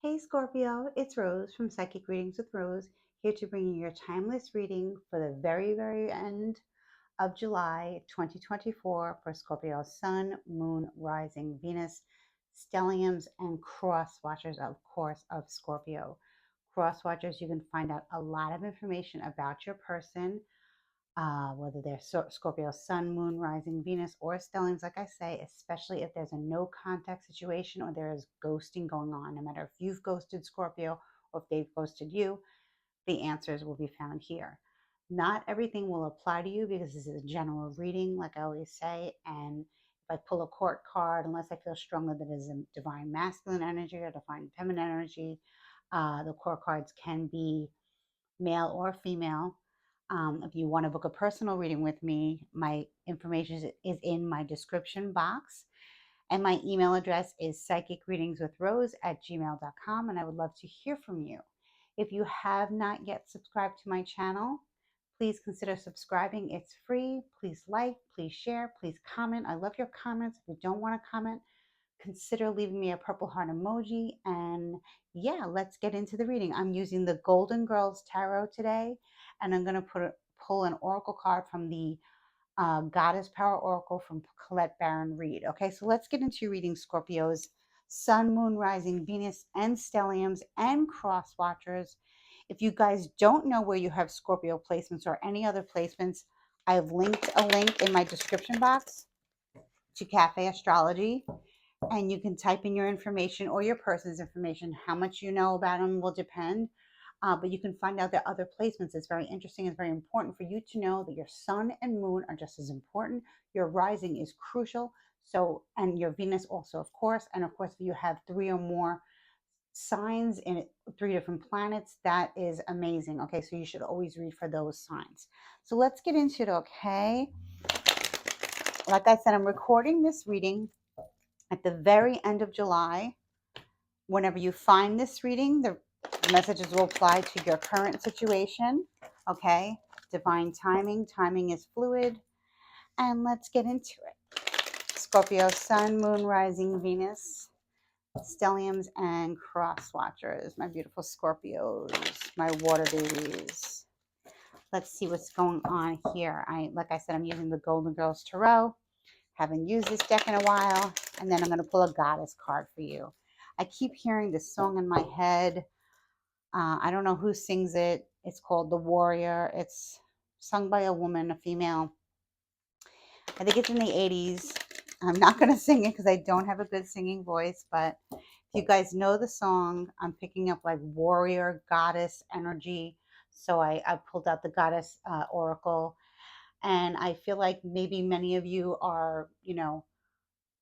Hey Scorpio, it's Rose from Psychic Readings with Rose, here to bring you your timeless reading for the very end of July 2024 for Scorpio Sun, Moon, Rising, Venus, stelliums, and cross watchers, of course, of Scorpio. Cross watchers, you can find out a lot of information about your person, whether they're Scorpio Sun, Moon, Rising, Venus, or stelliums, like I say, especially if there's a no contact situation or there is ghosting going on. No matter if you've ghosted Scorpio or if they've ghosted you, the answers will be found here. Not everything will apply to you because this is a general reading, like I always say. And if I pull a court card, unless I feel strongly that it is a divine masculine energy or divine feminine energy, the court cards can be male or female. If you want to book a personal reading with me, my information is in my description box. And my email address is psychicreadingswithrose@gmail.com. And I would love to hear from you. If you have not yet subscribed to my channel, please consider subscribing. It's free. Please like, please share, please comment. I love your comments. If you don't want to comment, consider leaving me a purple heart emoji. And yeah, let's get into the reading. I'm using the Golden Girls Tarot today, and I'm going to pull an oracle card from the Goddess Power Oracle from Colette Baron Reed. Okay, so let's get into reading Scorpios, Sun, Moon, Rising, Venus, and Stelliums, and Cross Watchers. If you guys don't know where you have Scorpio placements or any other placements, I've linked a link in my description box to Cafe Astrology, and you can type in your information or your person's information. How much you know about them will depend, but you can find out their other placements. It's very interesting. It's very important for you to know that your sun and moon are just as important. Your rising is crucial. So, and your Venus also, of course. And of course, if you have three or more signs in it, three different planets, that is amazing. Okay, so you should always read for those signs. So let's get into it, okay? Like I said, I'm recording this reading at the very end of July. Whenever you find this reading, the messages will apply to your current situation. Okay, divine timing. Timing is fluid. And let's get into it. Scorpio, Sun, Moon, Rising, Venus, stelliums, and cross watchers. My beautiful Scorpios, my water babies. Let's see what's going on here. Like I said, I'm using the Golden Girls Tarot. Haven't used this deck in a while. And then I'm going to pull a goddess card for you. I keep hearing this song in my head. I don't know who sings it. It's called The Warrior. It's sung by a woman, a female. I think it's in the 80s. I'm not going to sing it because I don't have a good singing voice. But if you guys know the song, I'm picking up like warrior, goddess energy. So I pulled out the goddess oracle. And I feel like maybe many of you are,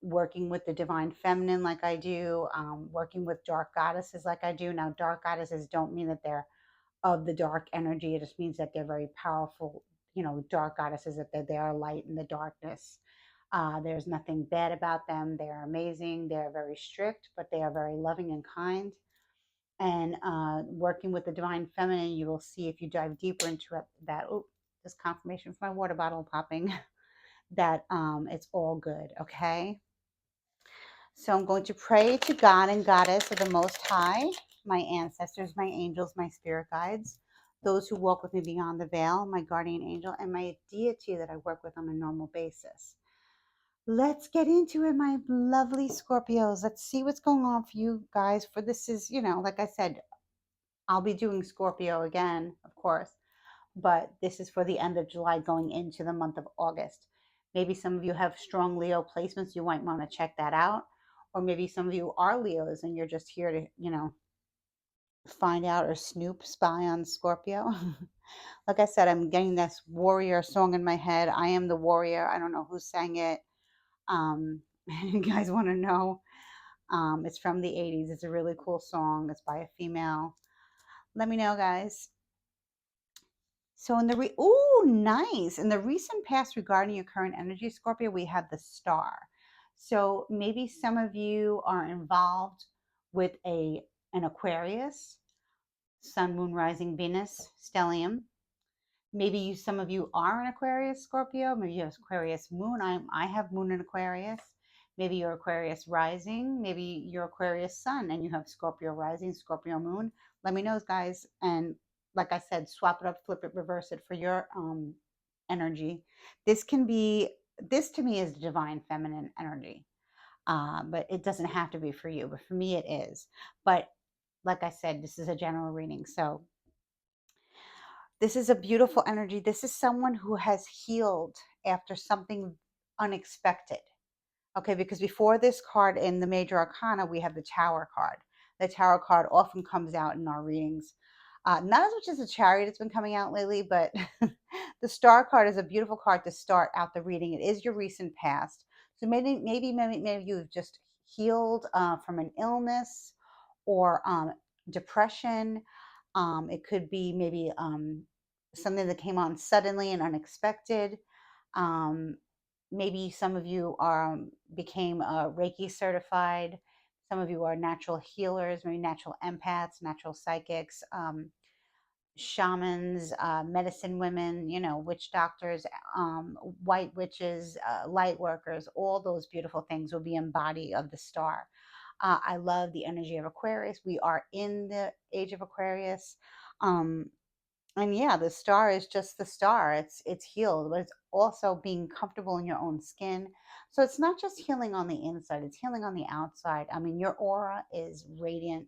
working with the divine feminine like I do, working with dark goddesses like I do. Now, dark goddesses don't mean that they're of the dark energy. It just means that they're very powerful, dark goddesses, that they are light in the darkness. There's nothing bad about them. They're amazing. They're very strict, but they are very loving and kind. And working with the divine feminine, you will see if you dive deeper into it that, oh, this confirmation for my water bottle popping, that it's all good, okay? So I'm going to pray to God and Goddess of the Most High, my ancestors, my angels, my spirit guides, those who walk with me beyond the veil, my guardian angel, and my deity that I work with on a normal basis. Let's get into it, my lovely Scorpios. Let's see what's going on for you guys. For this is, like I said, I'll be doing Scorpio again, of course, but this is for the end of July going into the month of August. Maybe some of you have strong Leo placements. You might want to check that out. Or maybe some of you are Leos and you're just here to, find out or snoop, spy on Scorpio. Like I said, I'm getting this warrior song in my head. I am the warrior. I don't know who sang it. You guys want to know? It's from the 80s. It's a really cool song. It's by a female. Let me know, guys. So in the nice. In the recent past regarding your current energy, Scorpio, we have the star. So maybe some of you are involved with an Aquarius, Sun, Moon, Rising, Venus, stellium. Maybe some of you are an Aquarius, Scorpio. Maybe you have Aquarius Moon. I have Moon in Aquarius. Maybe you're Aquarius rising, maybe you're Aquarius sun and you have Scorpio rising, Scorpio moon. Let me know, guys. And like I said, swap it up, flip it, reverse it for your energy. This can be, this to me is divine feminine energy. But it doesn't have to be for you, but for me it is. But like I said, this is a general reading. So this is a beautiful energy. This is someone who has healed after something unexpected. Okay, because before this card in the major arcana, we have the Tower card. The Tower card often comes out in our readings. Not as much as the Chariot that's been coming out lately, but the Star card is a beautiful card to start out the reading. It is your recent past. So maybe you've just healed from an illness or depression. It could be maybe something that came on suddenly and unexpected. Um, Maybe some of you are became Reiki certified. Some of you are natural healers, maybe natural empaths, natural psychics, shamans, medicine women, you know, witch doctors, white witches, light workers. All those beautiful things will be embodied of the star. I love the energy of Aquarius. We are in the age of Aquarius. Um, and yeah, the star is just the star. It's healed, but it's also being comfortable in your own skin. So it's not just healing on the inside, it's healing on the outside. I mean, your aura is radiant.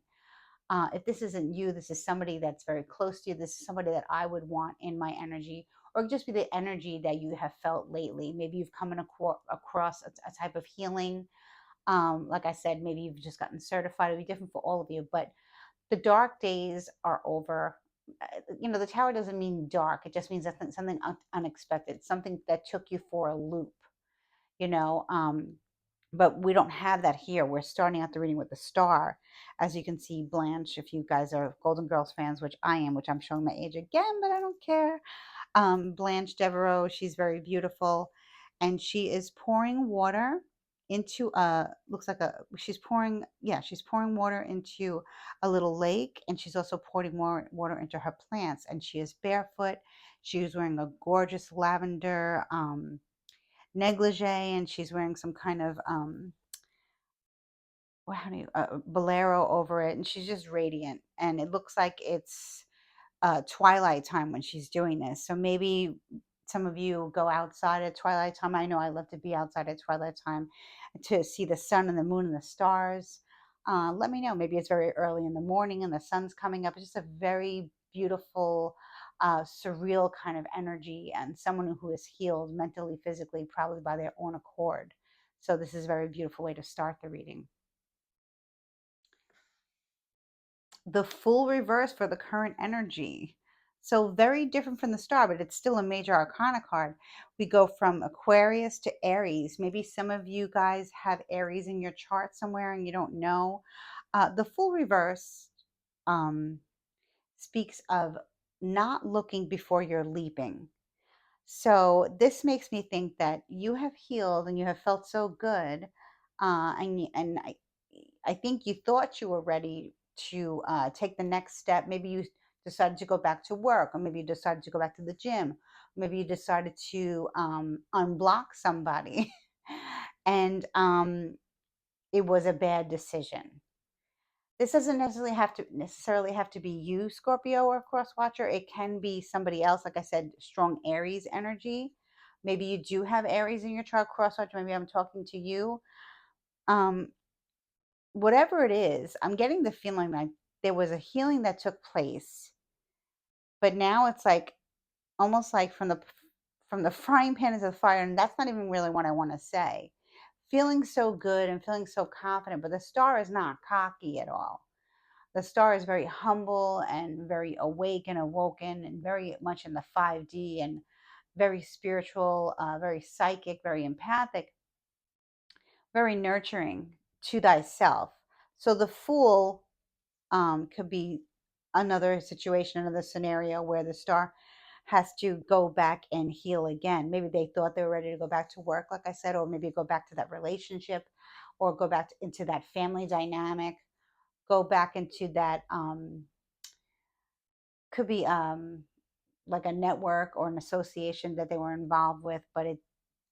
If this isn't you, this is somebody that's very close to you. This is somebody that I would want in my energy, or just be the energy that you have felt lately. Maybe you've come across a type of healing. Like I said, maybe you've just gotten certified. It'll be different for all of you, but the dark days are over. You know, the Tower doesn't mean dark. It just means that something unexpected, something that took you for a loop, you know. But we don't have that here. We're starting out the reading with the star. As you can see, Blanche, if you guys are Golden Girls fans, which I am, which I'm showing my age again, but I don't care. Blanche Devereaux, she's very beautiful. And she is pouring water into a, looks like a, she's pouring, yeah, she's pouring water into a little lake. And she's also pouring more water into her plants. And she is barefoot. She is wearing a gorgeous lavender negligee, and she's wearing some kind of, well, how do you, bolero over it. And she's just radiant. And it looks like it's twilight time when she's doing this. So maybe some of you go outside at twilight time. I know I love to be outside at twilight time to see the sun and the moon and the stars. Let me know. Maybe it's very early in the morning and the sun's coming up. It's just a very beautiful, surreal kind of energy, and someone who is healed mentally, physically, probably by their own accord. So this is a very beautiful way to start the reading. The full reverse for the current energy. So very different from the star, but it's still a major arcana card. We go from Aquarius to Aries. Maybe some of you guys have Aries in your chart somewhere and you don't know. The full reverse um, speaks of not looking before you're leaping. So this makes me think that you have healed and you have felt so good, and I think you thought you were ready to take the next step. Maybe you decided to go back to work, or maybe you decided to go back to the gym. Maybe you decided to unblock somebody, and it was a bad decision. This doesn't necessarily have to be you, Scorpio or cross watcher. It can be somebody else. Like I said, strong Aries energy. Maybe you do have Aries in your chart, cross watcher. Maybe I'm talking to you. Um, Whatever it is, I'm getting the feeling like there was a healing that took place, but now it's like almost like from the frying pan into the fire, and that's not even really what I want to say. Feeling so good and feeling so confident, but the star is not cocky at all. The star is very humble and very awake and awoken and very much in the 5D and very spiritual, very psychic, very empathic, very nurturing to thyself. So the fool could be another situation, another scenario where the star has to go back and heal again. Maybe they thought they were ready to go back to work, like I said, or maybe go back to that relationship, or go back into that family dynamic, go back into that, could be like a network or an association that they were involved with, but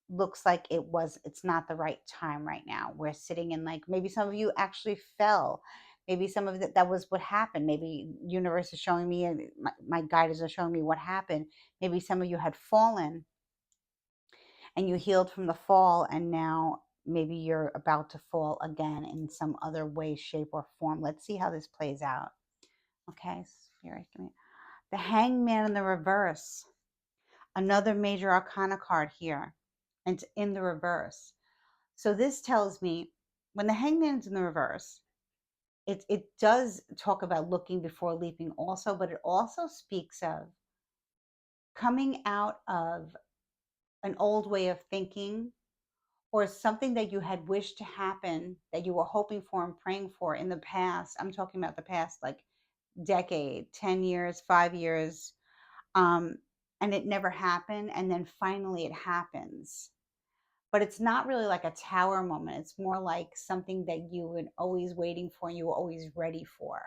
looks like it's not the right time right now. We're sitting in, like, maybe some of you actually fell. Maybe some of that was what happened. Maybe universe is showing me, and my guides are showing me what happened. Maybe some of you had fallen and you healed from the fall, and now maybe you're about to fall again in some other way, shape, or form. Let's see how this plays out. Okay, Spirit, give me the Hangman in the reverse. Another major arcana card here, and it's in the reverse. So this tells me when the Hangman's in the reverse, it does talk about looking before leaping also, but it also speaks of coming out of an old way of thinking, or something that you had wished to happen, that you were hoping for and praying for in the past. I'm talking about the past, like, decade, 10 years, 5 years, um, and it never happened. And then finally it happens. But it's not really like a tower moment. It's more like something that you were always waiting for and you were always ready for.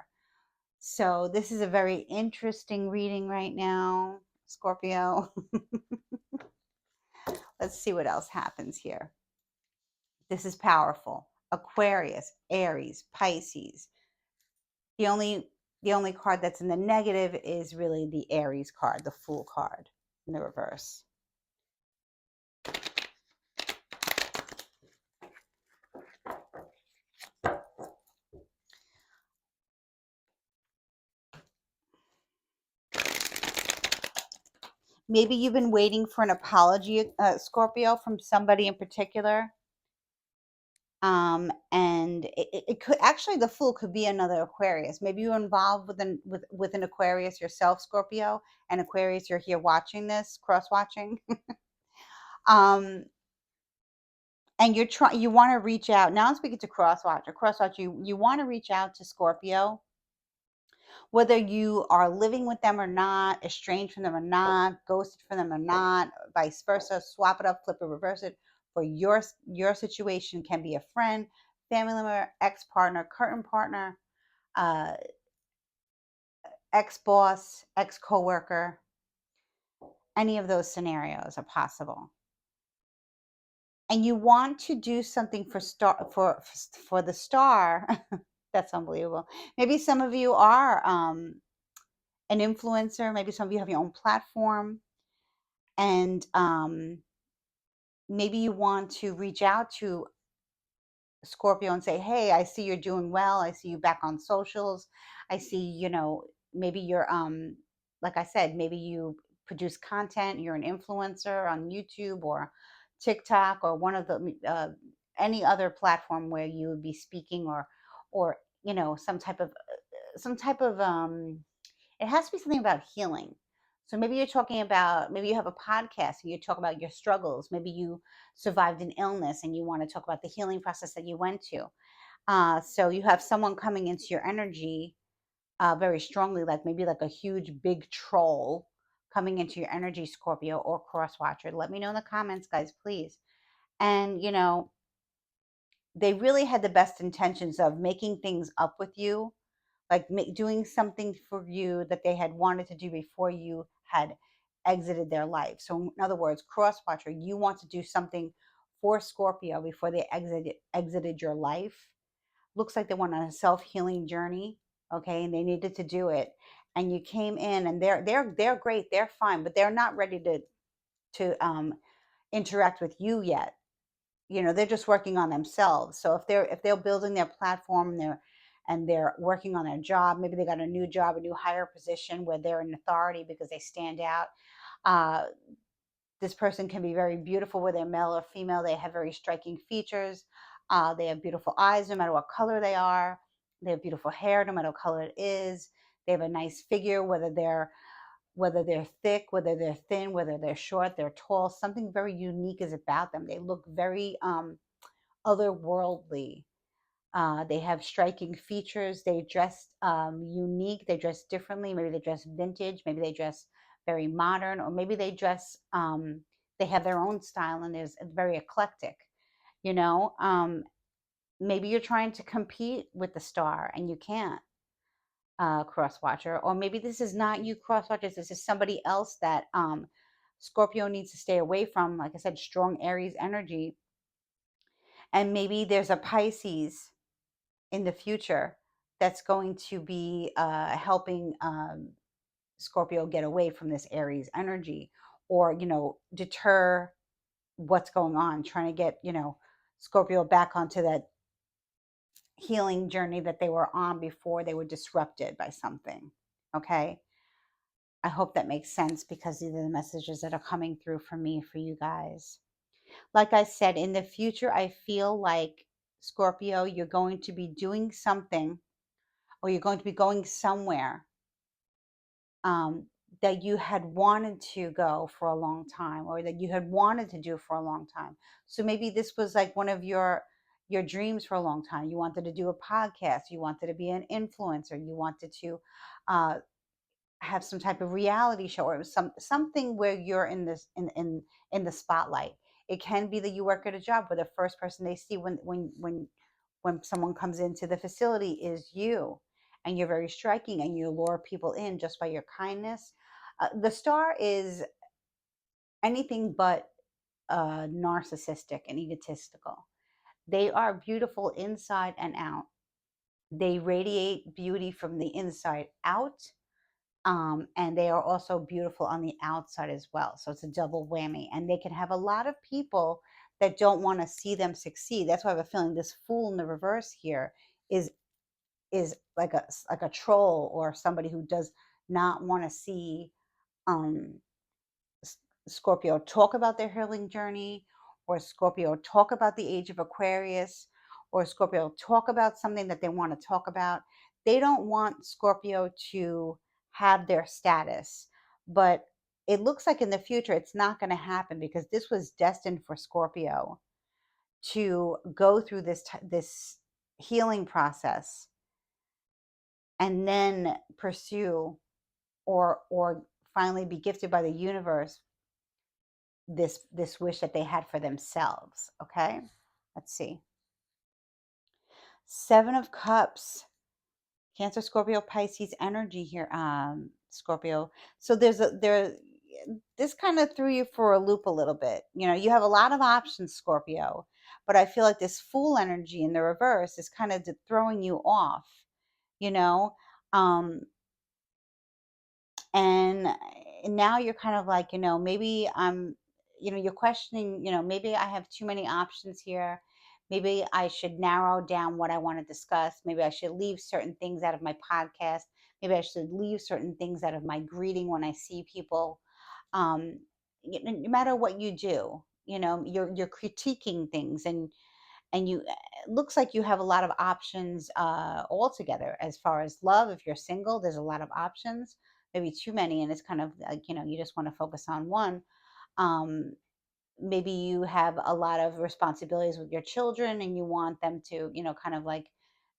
So this is a very interesting reading right now, Scorpio. Let's see what else happens here. This is powerful. Aquarius, Aries, Pisces. The only card that's in the negative is really the Aries card, the Fool card in the reverse. Maybe you've been waiting for an apology, Scorpio, from somebody in particular. And it could actually, the Fool could be another Aquarius. Maybe you're involved with an Aquarius yourself, Scorpio, and Aquarius, you're here watching this, cross watching. um, and you want to reach out. Now I'm speaking to crosswatcher. Crosswatcher, you want to reach out to Scorpio, whether you are living with them or not, estranged from them or not, ghosted from them or not, vice versa. Swap it up, flip it, reverse it. For your situation, can be a friend, family member, ex-partner, current partner, uh, ex-boss, ex-coworker. Any of those scenarios are possible. And you want to do something for the star. That's unbelievable. Maybe some of you are an influencer. Maybe some of you have your own platform, and maybe you want to reach out to Scorpio and say, hey, I see you're doing well. I see you back on socials. I see, maybe you're, like I said, maybe you produce content. You're an influencer on YouTube or TikTok or one of the, any other platform where you would be speaking, or, some type of, it has to be something about healing. So maybe you're talking about, maybe you have a podcast and you talk about your struggles. Maybe you survived an illness and you want to talk about the healing process that you went to. So you have someone coming into your energy very strongly, like maybe like a huge big troll coming into your energy, Scorpio or crosswatcher. Let me know in the comments, guys, please. And they really had the best intentions of making things up with you, like doing something for you that they had wanted to do before you had exited their life. So in other words, crosswatcher, you want to do something for Scorpio before they exited your life. Looks like they went on a self-healing journey, okay, and they needed to do it. And you came in, and they're great, they're fine, but they're not ready to interact with you yet. They're just working on themselves. So if they're building their platform, and they're working on their job, maybe they got a new job, a new higher position where they're in authority because they stand out. uh, this person can be very beautiful, whether they're male or female. They have very striking features. They have beautiful eyes no matter what color they are. They have beautiful hair no matter what color it is. They have a nice figure, whether they're thick, whether they're thin, whether they're short, they're tall. Something very unique is about them. They look very otherworldly. They have striking features. They dress unique. They dress differently. Maybe they dress vintage. Maybe they dress very modern, or maybe they dress. They have their own style, and it's very eclectic. You know, maybe you're trying to compete with the star and you can't, cross watcher, or maybe this is not you, cross watchers. This is somebody else that Scorpio needs to stay away from, like I said, strong Aries energy. And maybe there's a Pisces in the future that's going to be helping Scorpio get away from this Aries energy, or, deter what's going on, trying to get, Scorpio back onto that healing journey that they were on before they were disrupted by something. Okay. I hope that makes sense, because these are the messages that are coming through for me, for you guys. Like I said, in the future, I feel like, Scorpio, you're going to be doing something, or you're going to be going somewhere um, that you had wanted to go for a long time, or that you had wanted to do for a long time. So maybe this was like one of your dreams for a long time. You wanted to do a podcast, you wanted to be an influencer, you wanted to uh, have some type of reality show, or it was something where you're in this in the spotlight. It can be that you work at a job where the first person they see when someone comes into the facility is you, and you're very striking, and you lure people in just by your kindness. The star is anything but narcissistic and egotistical. They are beautiful inside and out. They radiate beauty from the inside out, and they are also beautiful on the outside as well. So it's a double whammy, and they can have a lot of people that don't want to see them succeed. That's why I have a feeling this Fool in the reverse here is like a troll, or somebody who does not want to see um Scorpio talk about their healing journey, or Scorpio talk about the age of Aquarius, or Scorpio talk about something that they want to talk about. They don't want Scorpio to have their status. But it looks like in the future it's not going to happen, because this was destined for Scorpio to go through this healing process, and then pursue, or finally be gifted by the universe, this wish that they had for themselves. Okay, let's see. Seven of Cups, Cancer, Scorpio, Pisces energy here. Scorpio. So this kind of threw you for a loop a little bit. You have a lot of options, Scorpio, but I feel like this Fool energy in the reverse is kind of throwing you off. You know, um, and now you're kind of like, maybe I'm, you're questioning, maybe I have too many options here. Maybe I should narrow down what I want to discuss. Maybe I should leave certain things out of my podcast. Maybe I should leave certain things out of my greeting when I see people. um no matter what you do, you're critiquing things, and you it looks like you have a lot of options altogether. As far as love, if you're single, there's a lot of options, maybe too many, and it's kind of like, you just want to focus on one. um Maybe you have a lot of responsibilities with your children, and you want them to, kind of like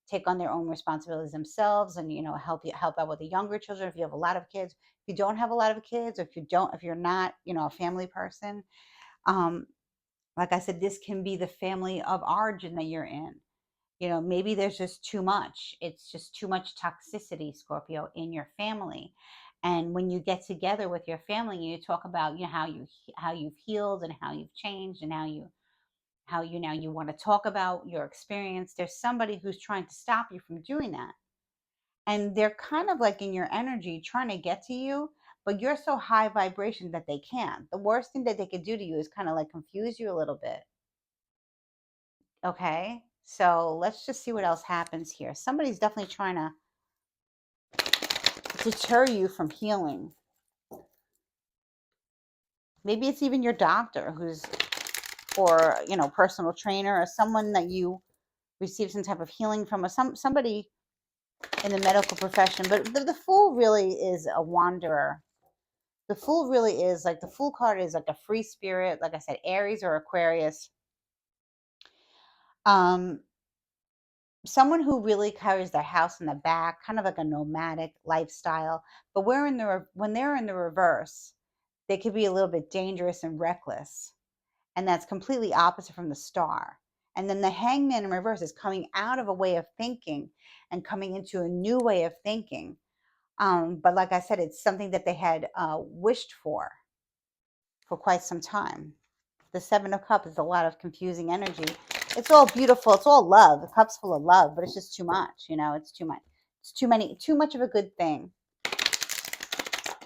take on their own responsibilities themselves, and help out with the younger children. If you have a lot of kids, if you don't have a lot of kids, or if you're not, a family person, um like I said, this can be the family of origin that you're in. Maybe there's just too much. It's just too much toxicity, Scorpio, in your family. And when you get together with your family, you talk about, how you've healed, and how you've changed, and how you now you want to talk about your experience. There's somebody who's trying to stop you from doing that. And they're kind of like in your energy trying to get to you, but you're so high vibration that they can't. The worst thing that they could do to you is kind of like confuse you a little bit. Okay, so let's just see what else happens here. Somebody's definitely trying to deter you from healing. Maybe it's even your doctor, or personal trainer, or someone that you receive some type of healing from, or somebody in the medical profession. But the Fool really is a wanderer. The Fool really is like, the Fool card is like a free spirit, like I said, Aries or Aquarius. Um, Someone who really carries their house in the back, kind of like a nomadic lifestyle. But when they're in the reverse, they could be a little bit dangerous and reckless, and that's completely opposite from the star. And then the Hangman in reverse is coming out of a way of thinking and coming into a new way of thinking. But like I said, it's something that they had wished for. for quite some time. The Seven of Cups is a lot of confusing energy. It's all beautiful. It's all love. The cup's full of love, but it's just too much. It's too much. It's too much of a good thing.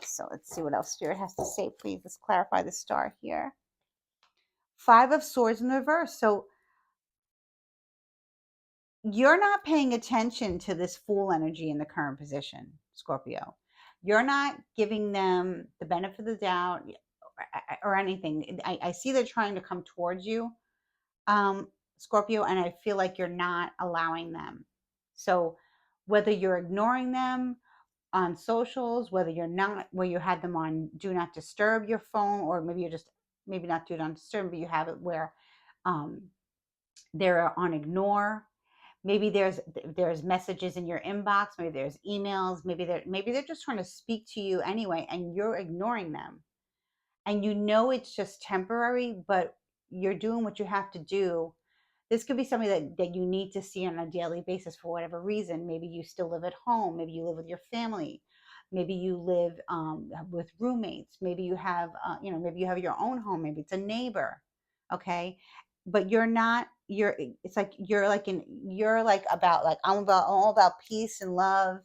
So let's see what else Spirit has to say, please. Let's clarify the star here. Five of Swords in reverse. So you're not paying attention to this Fool energy in the current position, Scorpio. You're not giving them the benefit of the doubt or anything. I see they're trying to come towards you, Scorpio, and I feel like you're not allowing them. So whether you're ignoring them on socials, whether you had them on do not disturb your phone, or maybe you're just maybe not do not disturb, but you have it where they're on ignore. Maybe there's messages in your inbox, maybe there's emails, maybe they're just trying to speak to you anyway, and you're ignoring them. And it's just temporary, but you're doing what you have to do. This could be somebody that you need to see on a daily basis for whatever reason. Maybe you still live at home. Maybe you live with your family. Maybe you live with roommates. Maybe you have, maybe you have your own home. Maybe it's a neighbor. Okay. But it's like, you're like about like, I'm all about peace and love.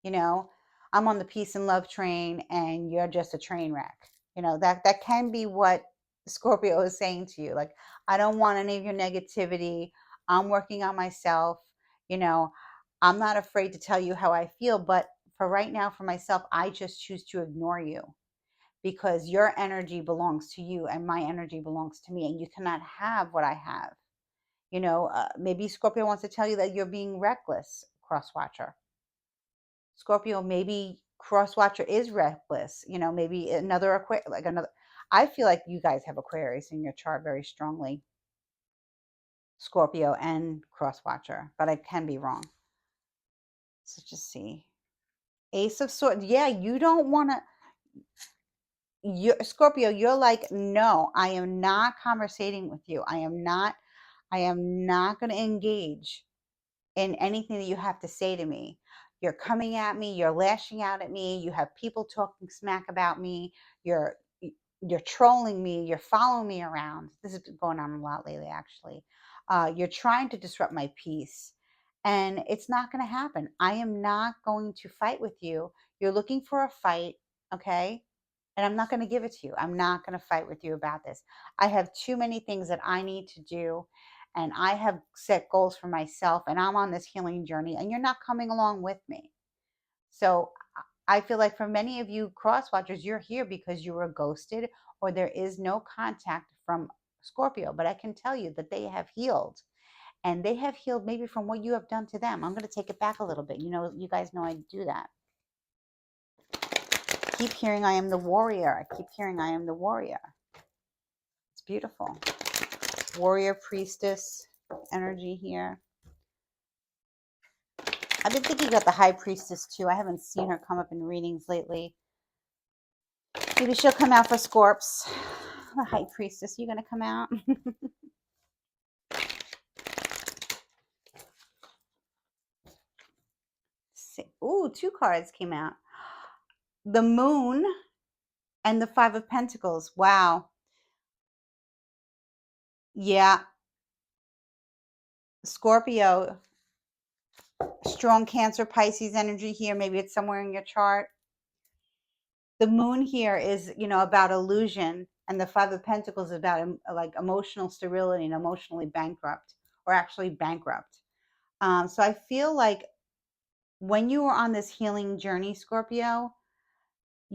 I'm on the peace and love train and you're just a train wreck. That can be what Scorpio is saying to you. Like, I don't want any of your negativity. I'm working on myself. I'm not afraid to tell you how I feel, but for right now, for myself, I just choose to ignore you because your energy belongs to you and my energy belongs to me, and you cannot have what I have. Maybe Scorpio wants to tell you that you're being reckless, cross watcher. Scorpio, maybe cross watcher is reckless. Maybe another I feel like you guys have Aquarius in your chart very strongly, Scorpio and cross watcher, but I can be wrong. So just see. Ace of Swords. Yeah, you don't want to. Scorpio, you're like, no, I am not conversating with you. I am not going to engage in anything that you have to say to me. You're coming at me, you're lashing out at me, you have people talking smack about me, you're trolling me, you're following me around. This has been going on a lot lately, actually. You're trying to disrupt my peace, and it's not going to happen. I am not going to fight with you. You're looking for a fight, okay? And I'm not going to give it to you. I'm not going to fight with you about this. I have too many things that I need to do, and I have set goals for myself, and I'm on this healing journey, and you're not coming along with me. So I feel like for many of you cross watchers, you're here because you were ghosted or there is no contact from Scorpio. But I can tell you that they have healed, and they have healed maybe from what you have done to them. I'm going to take it back a little bit. You guys know I do that. Keep hearing I am the warrior. I keep hearing I am the warrior. It's beautiful. Warrior priestess energy here. I've been thinking about the high priestess too. I haven't seen her come up in readings lately. Maybe she'll come out for Scorps. The high priestess, you gonna come out? Ooh, two cards came out. The Moon and the Five of Pentacles. Wow. Yeah. Scorpio, strong Cancer, Pisces energy here. Maybe it's somewhere in your chart. The Moon here is, about illusion, and the Five of Pentacles is about like emotional sterility and emotionally bankrupt, or actually bankrupt. So I feel like when you were on this healing journey, Scorpio,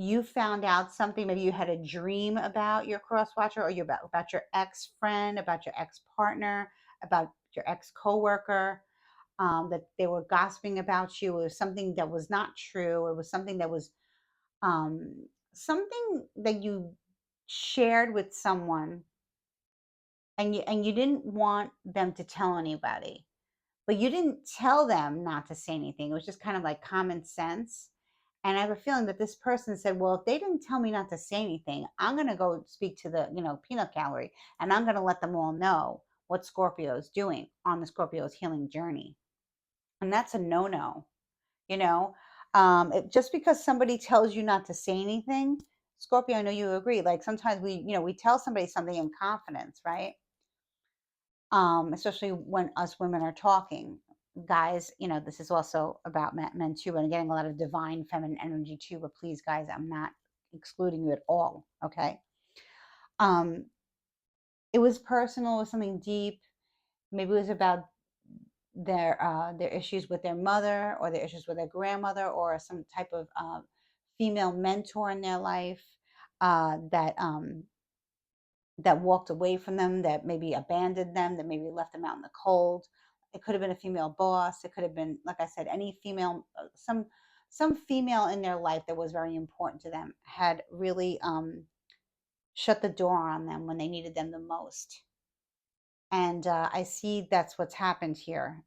you found out something. Maybe you had a dream about your cross watcher, or about your ex friend, about your ex partner, about your ex coworker. That they were gossiping about you. It was something that was not true. It was something that was something that you shared with someone, and you didn't want them to tell anybody, but you didn't tell them not to say anything. It was just kind of like common sense. And I have a feeling that this person said, well, if they didn't tell me not to say anything, I'm going to go speak to the, peanut gallery, and I'm going to let them all know what Scorpio is doing on the Scorpio's healing journey. And that's a no-no, just because somebody tells you not to say anything, Scorpio, I know you agree. Like sometimes we tell somebody something in confidence, right? Especially when us women are talking. Guys, this is also about men too, and getting a lot of divine feminine energy too. But please, guys, I'm not excluding you at all. Okay. Um, it was personal, it was something deep. Maybe it was about their issues with their mother, or their issues with their grandmother, or some type of female mentor in their life that walked away from them, that maybe abandoned them, that maybe left them out in the cold. It could have been a female boss. It could have been, like I said, any female, some female in their life that was very important to them had really shut the door on them when they needed them the most. And I see that's what's happened here.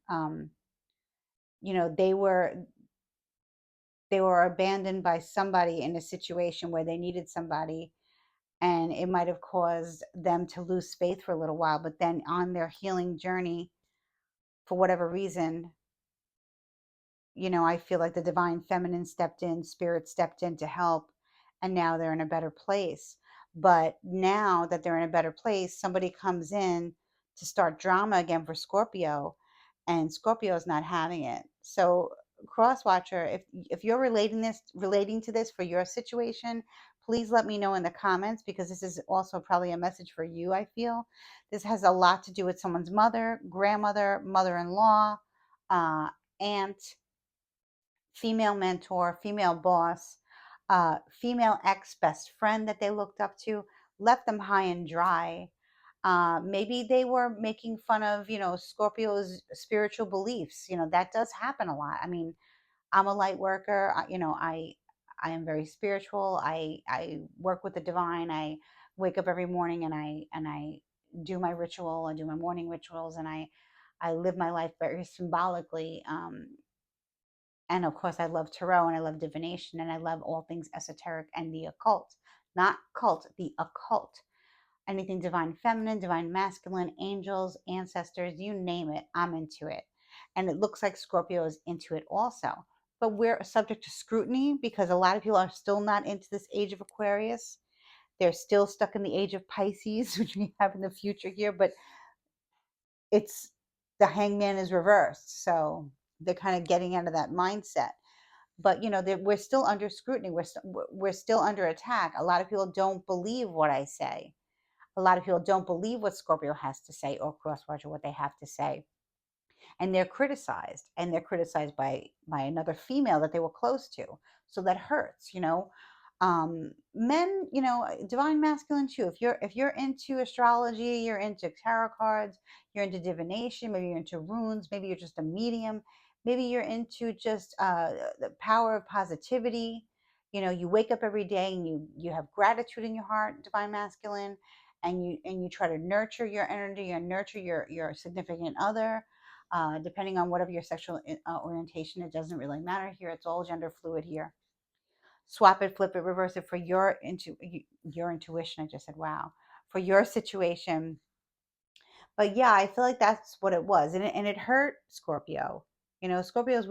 You know, they were abandoned by somebody in a situation where they needed somebody, and it might have caused them to lose faith for a little while, but then on their healing journey, for whatever reason, I feel like the divine feminine stepped in, spirit stepped in to help, and now they're in a better place. But now that they're in a better place, somebody comes in to start drama again for Scorpio, and Scorpio is not having it. So, cross watcher, if you're relating to this for your situation, please let me know in the comments, because this is also probably a message for you. I feel this has a lot to do with someone's mother, grandmother, mother-in-law, uh, aunt, female mentor, female boss, female ex best friend that they looked up to, left them high and dry. Maybe they were making fun of, Scorpio's spiritual beliefs. That does happen a lot. I mean, I'm a light worker. I am very spiritual. I work with the divine. I wake up every morning, and I do my ritual. I do my morning rituals, and I live my life very symbolically. And of course, I love tarot, and I love divination, and I love all things esoteric and the occult. Not cult, the occult. Anything divine feminine, divine masculine, angels, ancestors, you name it, I'm into it. And it looks like Scorpio is into it also. But we're subject to scrutiny because a lot of people are still not into this age of Aquarius. They're still stuck in the age of Pisces, which we have in the future here. But it's the hangman is reversed. So they're kind of getting out of that mindset. But we're still under scrutiny. We're still under attack. A lot of people don't believe what I say. A lot of people don't believe what Scorpio has to say, or Crosswatcher what they have to say, and they're criticized by another female that they were close to. So that hurts. Men, divine masculine too. If you're into astrology, you're into tarot cards, you're into divination, maybe you're into runes, maybe you're just a medium, maybe you're into just the power of positivity. You wake up every day and you have gratitude in your heart, divine masculine, and you try to nurture your energy and nurture your significant other, depending on whatever your sexual orientation. It doesn't really matter here. It's all gender fluid here. Swap it, flip it, reverse it for your intuition. I just said, wow, for your situation. But yeah, I feel like that's what it was, and it hurt Scorpio. Scorpios,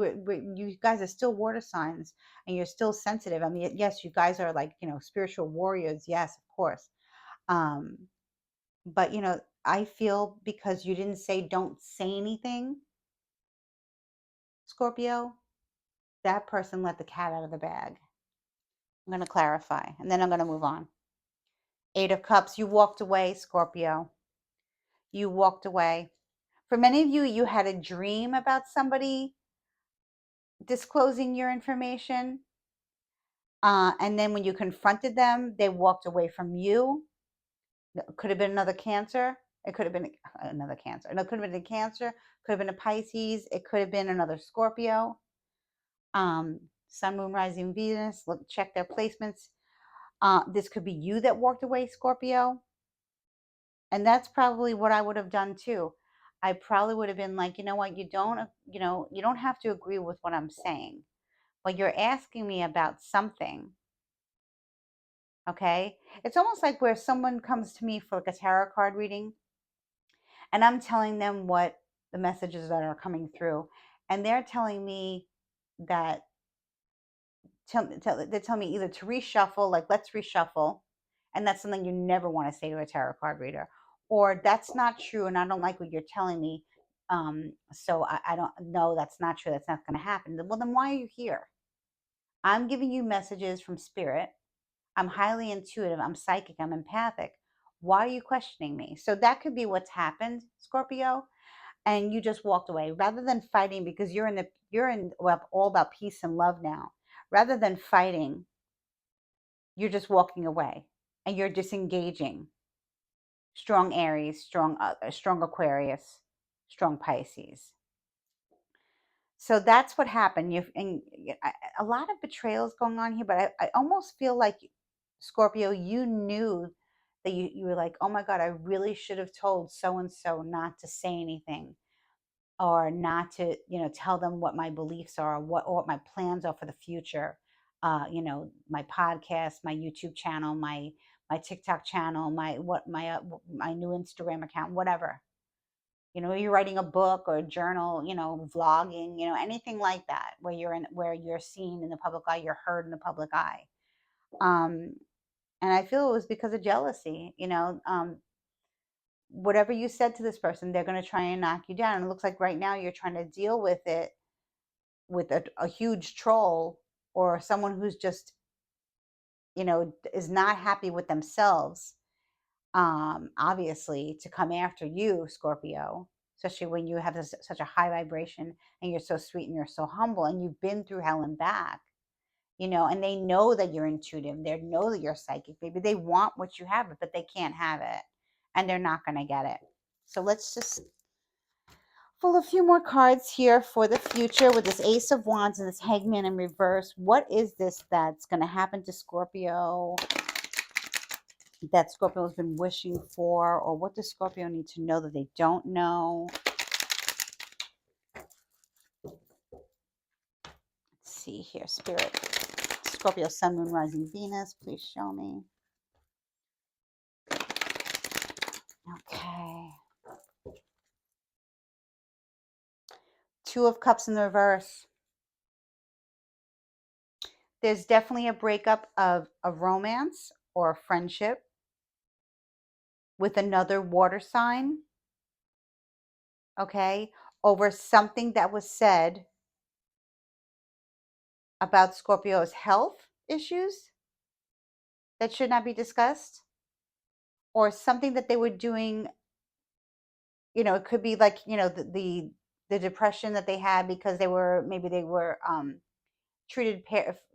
you guys are still water signs, and you're still sensitive. I mean, yes, you guys are like spiritual warriors. Yes, of course. Um, but I feel because you didn't say don't say anything, Scorpio, that person let the cat out of the bag. I'm going to clarify, and then I'm going to move on. Eight of Cups, you walked away, Scorpio. You walked away. For many of you, you had a dream about somebody disclosing your information. And then when you confronted them, they walked away from you. It could have been another Cancer. It could have been another Cancer. And it could have been a Cancer. Could have been a Pisces. It could have been another Scorpio. Sun, Moon, Rising, Venus. Look, check their placements. This could be you that walked away, Scorpio. And that's probably what I would have done too. I probably would have been like, you know what, you don't have to agree with what I'm saying, but you're asking me about something. Okay. It's almost like where someone comes to me for like a tarot card reading, and I'm telling them what the messages that are coming through. And they're telling me that they tell me either to reshuffle, like let's reshuffle, and that's something you never want to say to a tarot card reader, or that's not true, and I don't like what you're telling me. So I don't know, that's not true. That's not going to happen. Well, then why are you here? I'm giving you messages from spirit. I'm highly intuitive. I'm psychic. I'm empathic. Why are you questioning me? So that could be what's happened, Scorpio, and you just walked away rather than fighting, because you're in well, all about peace and love now. Rather than fighting, you're just walking away and you're disengaging. Strong Aries, strong Aquarius, strong Pisces. So that's what happened. A lot of betrayals going on here, but I almost feel like, Scorpio, you knew that you were like, oh my God, I really should have told so and so not to say anything, or not to, tell them what my beliefs are, or what my plans are for the future. My podcast, my YouTube channel, my TikTok channel, my new Instagram account, whatever. You're writing a book or a journal, vlogging, anything like that, where you're seen in the public eye, you're heard in the public eye. Um, and I feel it was because of jealousy. Whatever you said to this person, they're going to try and knock you down. And it looks like right now you're trying to deal with it with a huge troll, or someone who's just, is not happy with themselves, obviously, to come after you, Scorpio, especially when you have such a high vibration, and you're so sweet and you're so humble, and you've been through hell and back, and they know that you're intuitive. They know that you're psychic. Maybe they want what you have, but they can't have it, and they're not going to get it. So let's just pull a few more cards here for the future with this Ace of Wands and this Hangman in reverse. What is this that's going to happen to Scorpio, that Scorpio has been wishing for, or what does Scorpio need to know that they don't know? Let's see here, Spirit. Scorpio, Sun, Moon, Rising, Venus, please show me. Okay. Two of Cups in the reverse. There's definitely a breakup of a romance or a friendship with another water sign, okay, over something that was said about Scorpio's health issues that should not be discussed, or something that they were doing. It could be like, the depression that they had because they were treated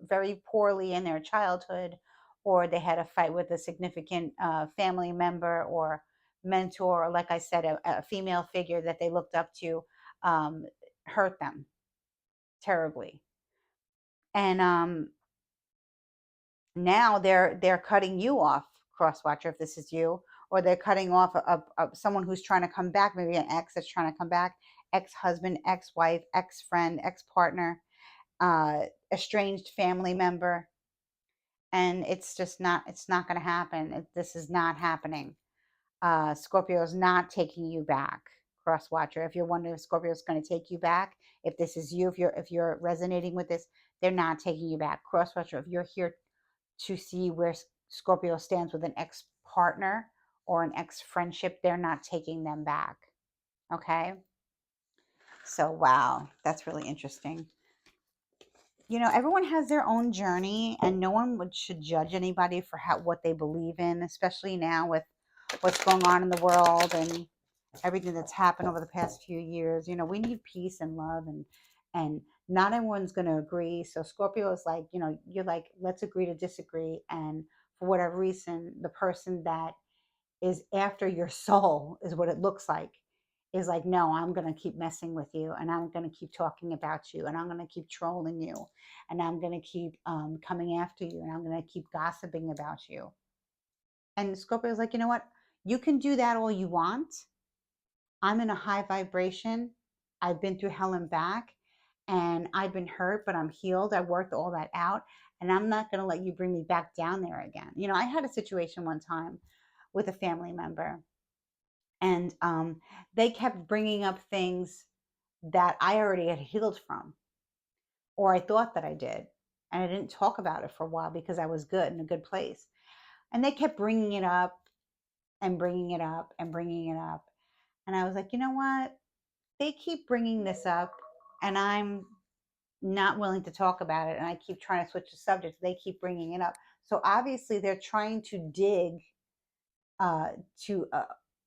very poorly in their childhood, or they had a fight with a significant family member or mentor, or like I said, a female figure that they looked up to, hurt them terribly. And now they're cutting you off, Crosswatcher, if this is you, or they're cutting off someone who's trying to come back, maybe an ex that's trying to come back, ex-husband, ex-wife, ex-friend, ex-partner, estranged family member. And it's not going to happen. This is not happening. Scorpio is not taking you back, Crosswatcher. If you're wondering if Scorpio is going to take you back, if this is you, if you're resonating with this, they're not taking you back, Crosswatcher. If you're here to see where Scorpio stands with an ex-partner or an ex-friendship, they're not taking them back. Okay? So, wow, that's really interesting. Everyone has their own journey, and no one should judge anybody for what they believe in, especially now with what's going on in the world and everything that's happened over the past few years. We need peace and love, and not everyone's going to agree. So Scorpio is like, you're like, let's agree to disagree. And for whatever reason, the person that is after your soul, is what it looks like, is like, no, I'm going to keep messing with you, and I'm going to keep talking about you, and I'm going to keep trolling you, and I'm going to keep coming after you, and I'm going to keep gossiping about you. And Scorpio is like, you know what? You can do that all you want. I'm in a high vibration. I've been through hell and back, and I've been hurt, but I'm healed. I worked all that out, and I'm not going to let you bring me back down there again. I had a situation one time with a family member, and they kept bringing up things that I already had healed from, or I thought that I did. and I didn't talk about it for a while because I was good, in a good place. And they kept bringing it up and bringing it up and bringing it up. And I was like, you know what? They keep bringing this up, and I'm not willing to talk about it. And I keep trying to switch the subject. They keep bringing it up. So obviously, they're trying to dig uh, to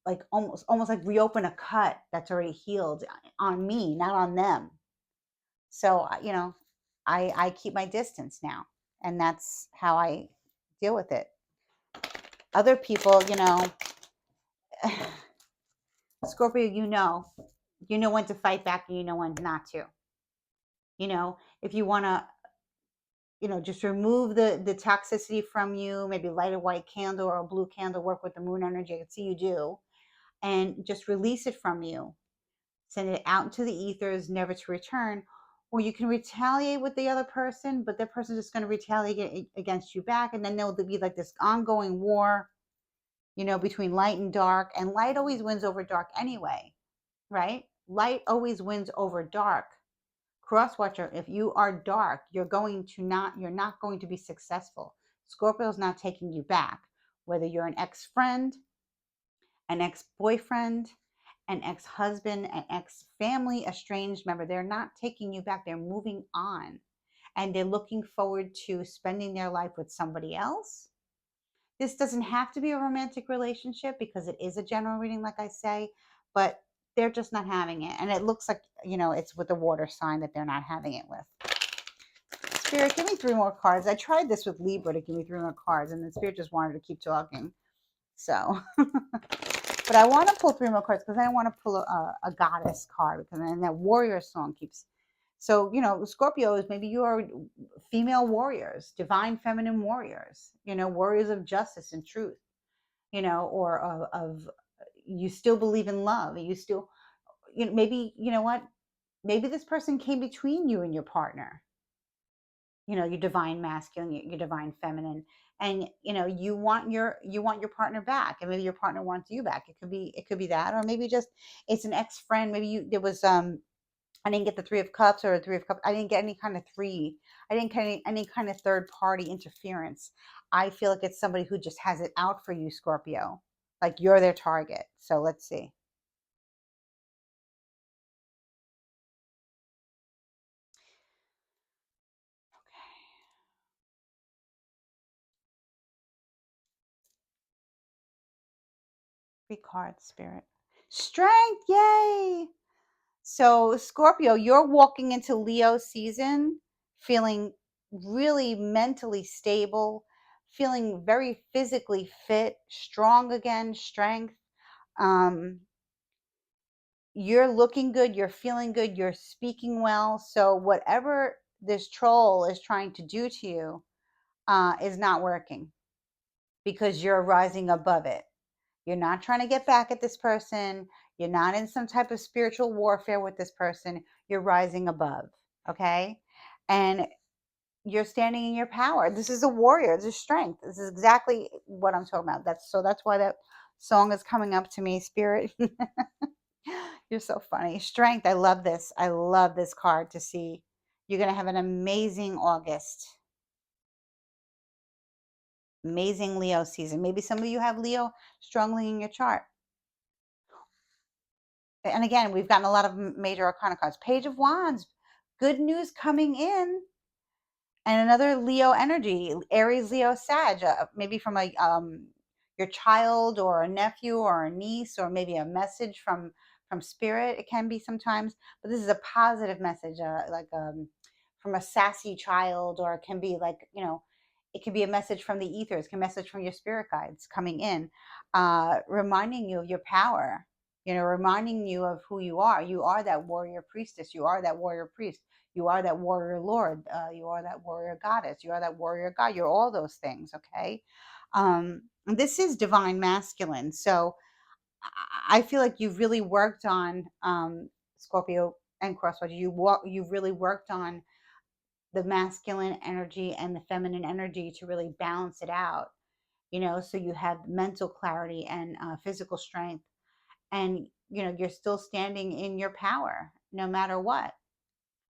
like almost like reopen a cut that's already healed on me, not on them. So I keep my distance now, and that's how I deal with it. Other people, Scorpio, you know when to fight back, and you know when not to. If you want to, just remove the toxicity from you, maybe light a white candle or a blue candle, work with the moon energy. I can see you do, and just release it from you. Send it out into the ethers, never to return. Or you can retaliate with the other person, but that person's just going to retaliate against you back. And then there'll be like this ongoing war, between light and dark. And light always wins over dark anyway, right? Light always wins over dark. Crosswatcher, if you are dark, you're not going to be successful. Scorpio's not taking you back. Whether you're an ex-friend, an ex-boyfriend, an ex-husband, an ex-family, estranged member, they're not taking you back. They're moving on, and they're looking forward to spending their life with somebody else. This doesn't have to be a romantic relationship because it is a general reading, like I say, but they're just not having it. And it looks like, it's with the water sign that they're not having it with. Spirit, give me 3 more cards. I tried this with Libra to give me 3 more cards, and the Spirit just wanted to keep talking. So but I want to pull 3 more cards because I want to pull a goddess card, because then that warrior song keeps. So, Scorpios, maybe you are female warriors, divine feminine warriors, warriors of justice and truth, or of you still believe in love. You still, maybe, what? Maybe this person came between you and your partner, your divine masculine, your divine feminine, and you want your partner back, and maybe your partner wants you back. It could be that, or maybe just it's an ex-friend. Maybe there was I didn't get the 3 of Cups or the 3 of Cups. I didn't get any kind of three. I didn't get any kind of third party interference. I feel like it's somebody who just has it out for you, Scorpio, like you're their target. So let's see. 3 cards, Spirit. Strength, yay. So, Scorpio, you're walking into Leo season feeling really mentally stable, feeling very physically fit, strong again, strength. Um, you're looking good, you're feeling good, you're speaking well. So, whatever this troll is trying to do to you is not working because you're rising above it. You're not trying to get back at this person. You're not in some type of spiritual warfare with this person. You're rising above. Okay. And you're standing in your power. This is a warrior. This is strength. This is exactly what I'm talking about. That's why that song is coming up to me, Spirit. You're so funny. Strength. I love this. I love this card to see. You're going to have an amazing August. Amazing Leo season. Maybe some of you have Leo strongly in your chart. And again, we've gotten a lot of major arcana cards. Page of Wands, good news coming in. And another Leo energy, Aries, Leo, Sag, maybe from your child or a nephew or a niece, or maybe a message from spirit. It can be sometimes, but this is a positive message, from a sassy child, or it can be like, it can be a message from the ethers, it can be a message from your spirit guides coming in, reminding you of your power, reminding you of who you are. You are that warrior priestess. You are that warrior priest. You are that warrior lord. You are that warrior goddess. You are that warrior god. You're all those things, okay? This is divine masculine. So I feel like you've really worked on, Scorpio and Crosswatch. You've really worked on the masculine energy and the feminine energy to really balance it out, so you have mental clarity and physical strength, and you're still standing in your power no matter what.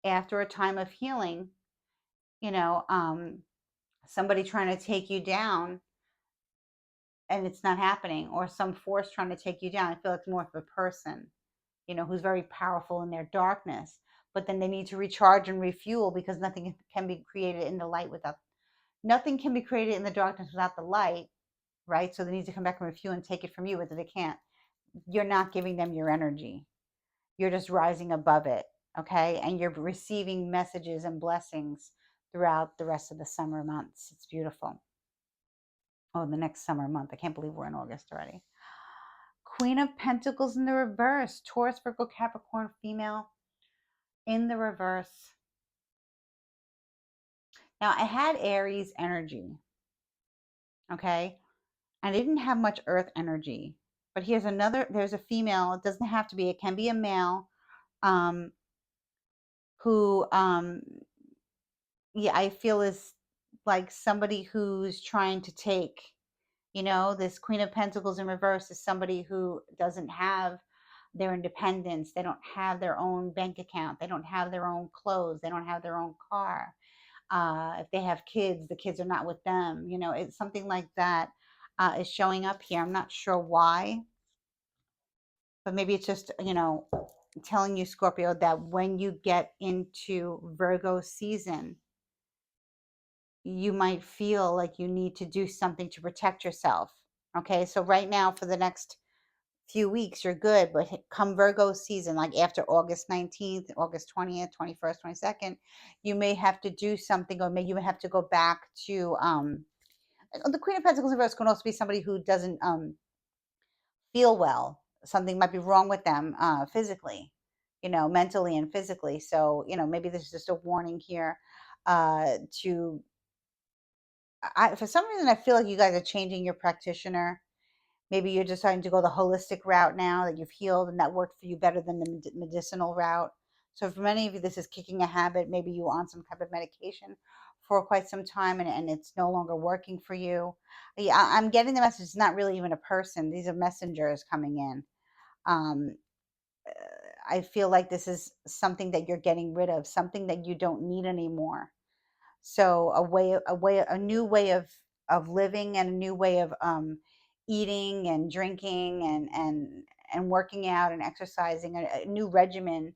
After a time of healing, you know, somebody trying to take you down and it's not happening, or some force trying to take you down. I feel it's more of a person, who's very powerful in their darkness, but then they need to recharge and refuel because nothing can be created in the light without, nothing can be created in the darkness without the light, right? So they need to come back and refuel and take it from you, but they can't. You're not giving them your energy. You're just rising above it, okay? And you're receiving messages and blessings throughout the rest of the summer months. It's beautiful. Oh, the next summer month. I can't believe we're in August already. Queen of Pentacles in the reverse. Taurus, Virgo, Capricorn, female in the reverse. Now, I had Aries energy, okay? I didn't have much Earth energy. But there's a female, it doesn't have to be, it can be a male, um, who, yeah, I feel is like somebody who's trying to take, this Queen of Pentacles in reverse is somebody who doesn't have their independence. They don't have their own bank account. They don't have their own clothes. They don't have their own car. If they have kids, the kids are not with them. It's something like that is showing up here. I'm not sure why, but maybe it's just, telling you, Scorpio, that when you get into Virgo season, you might feel like you need to do something to protect yourself. Okay, so right now for the next few weeks, you're good, but come Virgo season, like after August 19th, August 20th, 21st, 22nd, you may have to do something, or maybe you may have to go back to the Queen of Pentacles in reverse can also be somebody who doesn't feel well. Something might be wrong with them physically, mentally and physically. So, maybe this is just a warning here to for some reason, I feel like you guys are changing your practitioner. Maybe you're deciding to go the holistic route now that you've healed, and that worked for you better than the medicinal route. So for many of you, this is kicking a habit. Maybe you were on some type of medication for quite some time, and it's no longer working for you. Yeah, I'm getting the message. It's not really even a person. These are messengers coming in. Um, I feel like this is something that you're getting rid of, something that you don't need anymore. So a new way of living, and a new way of eating and drinking and working out and exercising, a new regimen,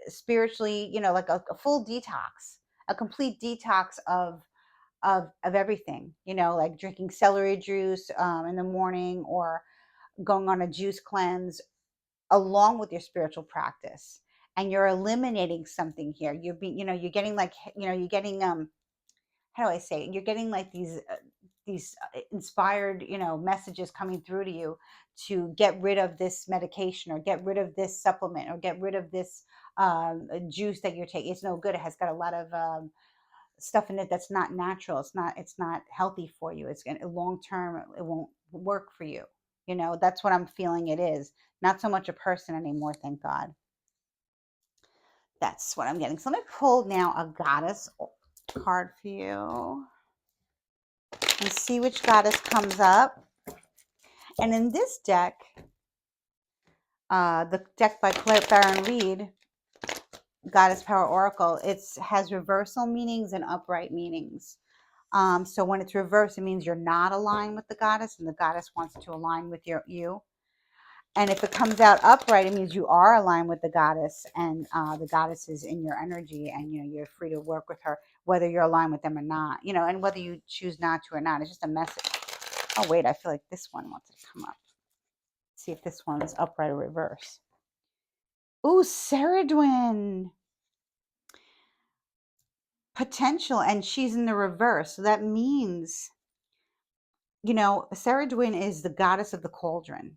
spiritually, like a full detox, a complete detox of everything, like drinking celery juice in the morning, or going on a juice cleanse along with your spiritual practice. And you're eliminating something here. You're getting like, you're getting how do I say it? You're getting like these inspired, messages coming through to you to get rid of this medication, or get rid of this supplement, or get rid of this juice that you're taking. It's no good. It has got a lot of stuff in it that's not natural. It's not healthy for you. It's going to long term. It won't work for you. That's what I'm feeling. It is not so much a person anymore. Thank God. That's what I'm getting. So let me pull now a goddess card for you and see which goddess comes up. And in this deck, the deck by Claire Baron Reed, Goddess Power Oracle, it has reversal meanings and upright meanings. So when it's reversed, it means you're not aligned with the goddess, and the goddess wants to align with you. And if it comes out upright, it means you are aligned with the goddess, and the goddess is in your energy, and you're free to work with her, whether you're aligned with them or not. And whether you choose not to or not, it's just a message. Oh wait, I feel like this one wants to come up. See if this one's upright or reverse. Ooh, Ceridwen. Potential, and she's in the reverse. So that means, Ceridwen is the goddess of the cauldron.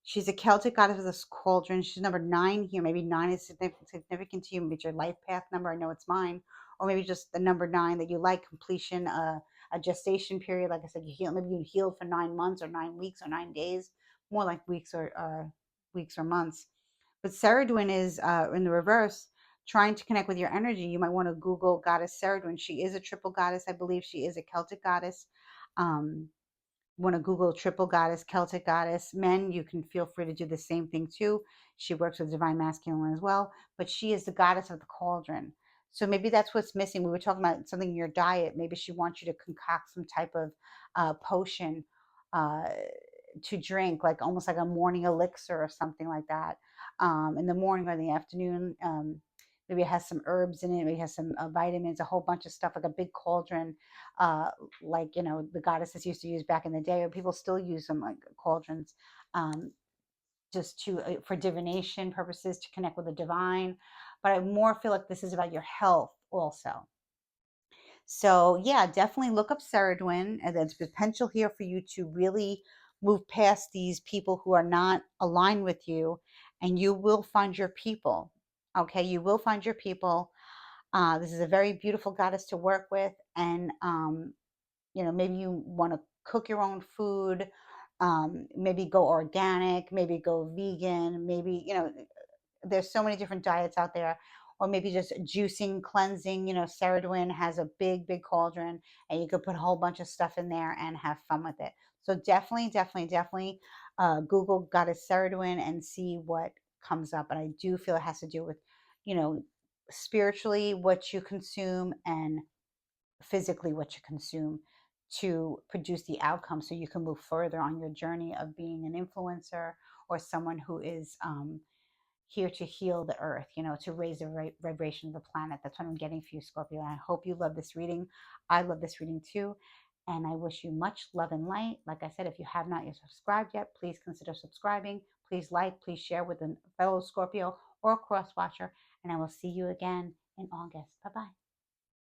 She's a Celtic goddess of the cauldron. She's number 9 here. Maybe 9 is significant to you. Maybe it's your life path number. I know it's mine. Or maybe just the number 9 that you like, completion, a gestation period. Like I said, maybe you healed for 9 months or 9 weeks or 9 days. More like weeks or months. But Ceridwen is in the reverse, trying to connect with your energy. You might want to Google Goddess Ceridwen. She is a triple goddess. I believe she is a Celtic goddess. Want to Google triple goddess, Celtic goddess. Men, you can feel free to do the same thing too. She works with divine masculine as well, but she is the goddess of the cauldron. So maybe that's what's missing. We were talking about something in your diet. Maybe she wants you to concoct some type of potion uh, to drink, like almost like a morning elixir or something like that, in the morning or in the afternoon. Maybe it has some herbs in it. Maybe it has some vitamins, a whole bunch of stuff, like a big cauldron, uh, like the goddesses used to use back in the day, or people still use them like cauldrons, um, just to for divination purposes, to connect with the divine. But I more feel like this is about your health also. So yeah, definitely look up Ceridwen, and there's potential here for you to really move past these people who are not aligned with you, and you will find your people. Okay, you will find your people. This is a very beautiful goddess to work with, and maybe you want to cook your own food. Maybe go organic, maybe go vegan, maybe there's so many different diets out there. Or maybe just juicing, cleansing. Ceridwen has a big, big cauldron, and you could put a whole bunch of stuff in there and have fun with it. So definitely, definitely, definitely Google Goddess Ceridwen and see what comes up. And I do feel it has to do with, you know, spiritually what you consume and physically what you consume to produce the outcome so you can move further on your journey of being an influencer or someone who is here to heal the earth, to raise the vibration of the planet. That's what I'm getting for you, Scorpio. And I hope you love this reading. I love this reading too. And I wish you much love and light. Like I said, if you have not yet subscribed yet, please consider subscribing. Please like, please share with a fellow Scorpio or cross watcher. And I will see you again in August. Bye bye.